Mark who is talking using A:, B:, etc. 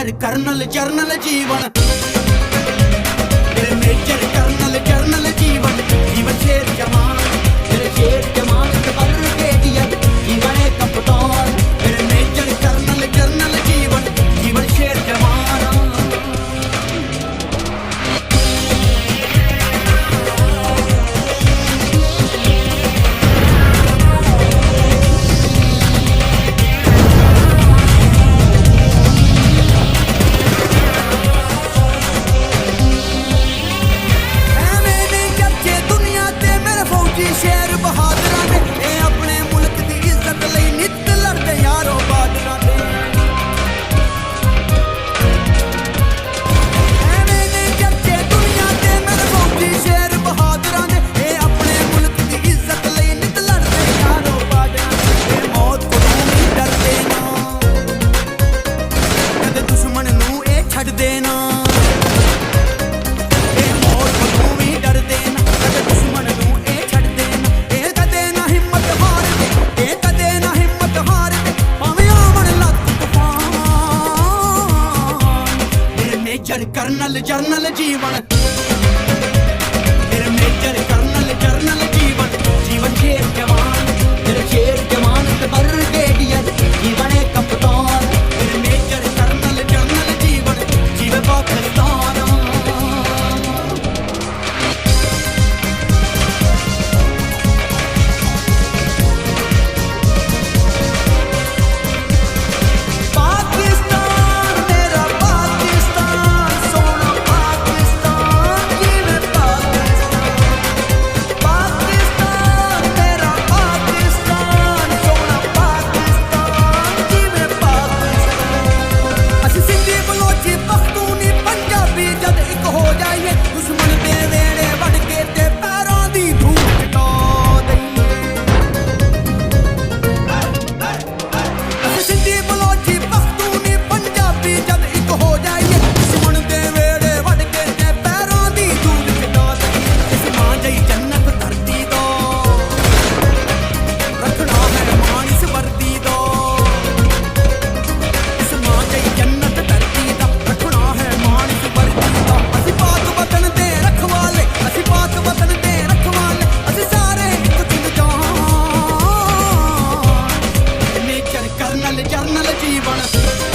A: Major colonel journal जीवन, मेरे major colonel journal जीवन, जीवन शेर जवान, मेरे शेर जवान ब्रिगेडियर जीवन है कप्तान, मेरे मेजर कर्नल जर्नल जीवन, जीवन शेर जवान। शेर बहादुरां ने अपने मुल्क दी इज्जत लई नित लड़दे यारो बादरां ते, एवें ने चर्चे दुनिया ते मेरे फौजी शेर बहादुरां ने अपने मुल्क दी इज्जत लई नित लड़दे यारो बादरां ते, मौत कोलों नहीं डरदे ना, कदे दुश्मन नूं छड्डदे ना, मौत कोलों भी डरदे ना, कदे दुश्मन नूं कर्नल जर्नल जीवन, मेरे मेजर कर्नल जर्नल जीवन, जीवन शेर जवान, मेरे शेर जवान ब्रिगेडियर जीवन है कप्तान, मेरे मेजर कर्नल जर्नल जीवन, जीवन पाकिस्तान। जर्नल जीवन।